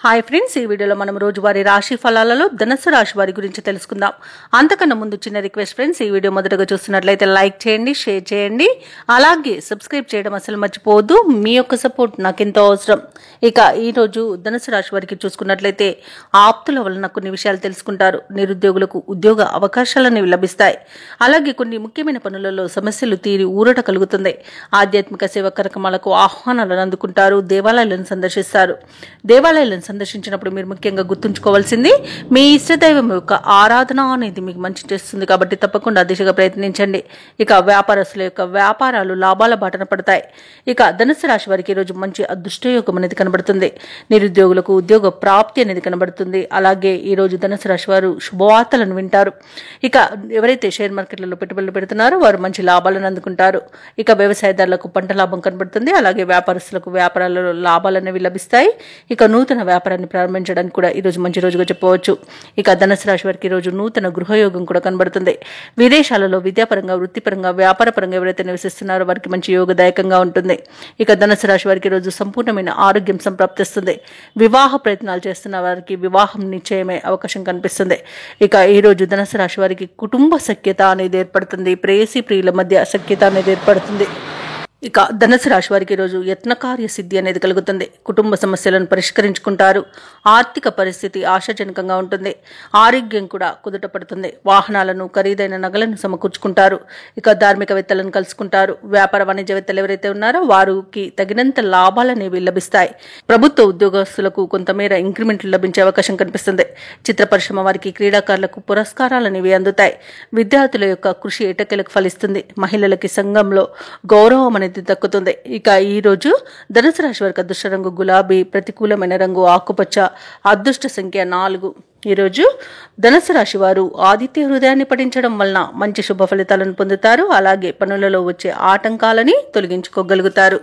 Hi friends, ఈ వీడియోలో మనం రోజువారీ రాశి ఫలాలలో ధనుసు రాశి వారి గురించి తెలుసుకుందాం. అంతకన్నా ముందు చిన్న రిక్వెస్ట్ ఫ్రెండ్స్, ఈ వీడియో మొదటగా చూస్తున్నట్లయితే లైక్ చేయండి, షేర్ చేయండి, అలాగే సబ్స్క్రైబ్ చేయడం అసలు మర్చిపోవద్దు. మీ యొక్క సపోర్ట్ నాకు ఎంతో అవసరం. ఇక ఈ రోజు ధనుసు రాశి వారికి చూసుకున్నట్లయితే ఆప్తుల వలన కొన్ని విషయాలు తెలుసుకుంటారు. నిరుద్యోగులకు ఉద్యోగ అవకాశాలను లభిస్తాయి. అలాగే కొన్ని ముఖ్యమైన పనులలో సమస్యలు తీరి ఊరట కలుగుతుంది. ఆధ్యాత్మిక సేవా కార్యక్రమాలకు ఆహ్వానాలను అందుకుంటారు. దేవాలయాలను సందర్శిస్తారు. దేవాలయాలను సందర్శించినప్పుడు మీరు ముఖ్యంగా గుర్తుంచుకోవాల్సింది మీ ఇష్టదైవం యొక్క ఆరాధన అనేది మీకు మంచి చేస్తుంది. కాబట్టి తప్పకుండా దిశగా ప్రయత్నించండి. ఇక వ్యాపారస్తుల యొక్క వ్యాపారాలు లాభాల బాటన పడతాయి. ఇక ధనుసు రాశి వారికి ఈరోజు మంచి అదృష్టయోగం అనేది కనబడుతుంది. నిరుద్యోగులకు ఉద్యోగ ప్రాప్తి అనేది కనబడుతుంది. అలాగే ఈ రోజు ధనుసు రాశి వారు శుభవార్తలను వింటారు. ఇక ఎవరైతే షేర్ మార్కెట్లలో పెట్టుబడులు పెడుతున్నారో వారు మంచి లాభాలను అందుకుంటారు. ఇక వ్యవసాయదారులకు పంట లాభం కనబడుతుంది. అలాగే వ్యాపారస్తులకు వ్యాపారాలలో లాభాలు అనేవి లభిస్తాయి. ఇక నూతన వ్యాపారాన్ని ప్రారంభించడానికి కూడా ఈరోజు మంచి రోజుగా చెప్పవచ్చు. ఇక ధనుసు రాశి వారికి ఈరోజు నూతన గృహయోగం కూడా కనబడుతుంది. విదేశాలలో విద్యాపరంగా, వృత్తిపరంగా, వ్యాపారపరంగా ఎవరైతే నివసిస్తున్నారో వారికి మంచి యోగదాయకంగా ఉంటుంది. ఇక ధనుసు రాశి వారికి ఈరోజు సంపూర్ణమైన ఆరోగ్యం సంప్రాప్తిస్తుంది. వివాహ ప్రయత్నాలు చేస్తున్న వారికి వివాహం నిశ్చయమే అవకాశం కనిపిస్తుంది. ఇక ఈ రోజు ధనుసు రాశి వారికి కుటుంబ సఖ్యత అనేది ఏర్పడుతుంది. ప్రేయసి ప్రియుల మధ్య సఖ్యత అనేది ఏర్పడుతుంది. ఇక ధనుసు రాశి వారికి ఈరోజు యత్నకార్య సిద్ధి అనేది కలుగుతుంది. కుటుంబ సమస్యలను పరిష్కరించుకుంటారు. ఆర్థిక పరిస్థితి ఆశాజనకంగా ఉంటుంది. ఆరోగ్యం కూడా కుదుట పడుతుంది. వాహనాలను, ఖరీదైన నగలను సమకూర్చుకుంటారు. ఇక ధార్మికవేత్తలను కలుసుకుంటారు. వ్యాపార వాణిజ్యవేత్తలు ఎవరైతే ఉన్నారో వారికి తగినంత లాభాలనేవి లభిస్తాయి. ప్రభుత్వ ఉద్యోగస్తులకు కొంతమేర ఇంక్రిమెంట్లు లభించే అవకాశం కనిపిస్తుంది. చిత్ర పరిశ్రమ వారికి, క్రీడాకారులకు పురస్కారాలు అనేవి అందుతాయి. విద్యార్థుల యొక్క కృషి ఎటకెలకు ఫలిస్తుంది. మహిళలకి సంఘంలో గౌరవం అనేది దక్కుతుంది. ఇక ఈ రోజు ధనుసు రాశి వారికి అదృష్ట రంగు గులాబీ, ప్రతికూలమైన రంగు ఆకుపచ్చ, అదృష్ట సంఖ్య 4. ఈరోజు ధనుసు రాశి వారు ఆదిత్య హృదయాన్ని పఠించడం వలన మంచి శుభ ఫలితాలను పొందుతారు. అలాగే పనులలో వచ్చే ఆటంకాలని తొలగించుకోగలుగుతారు.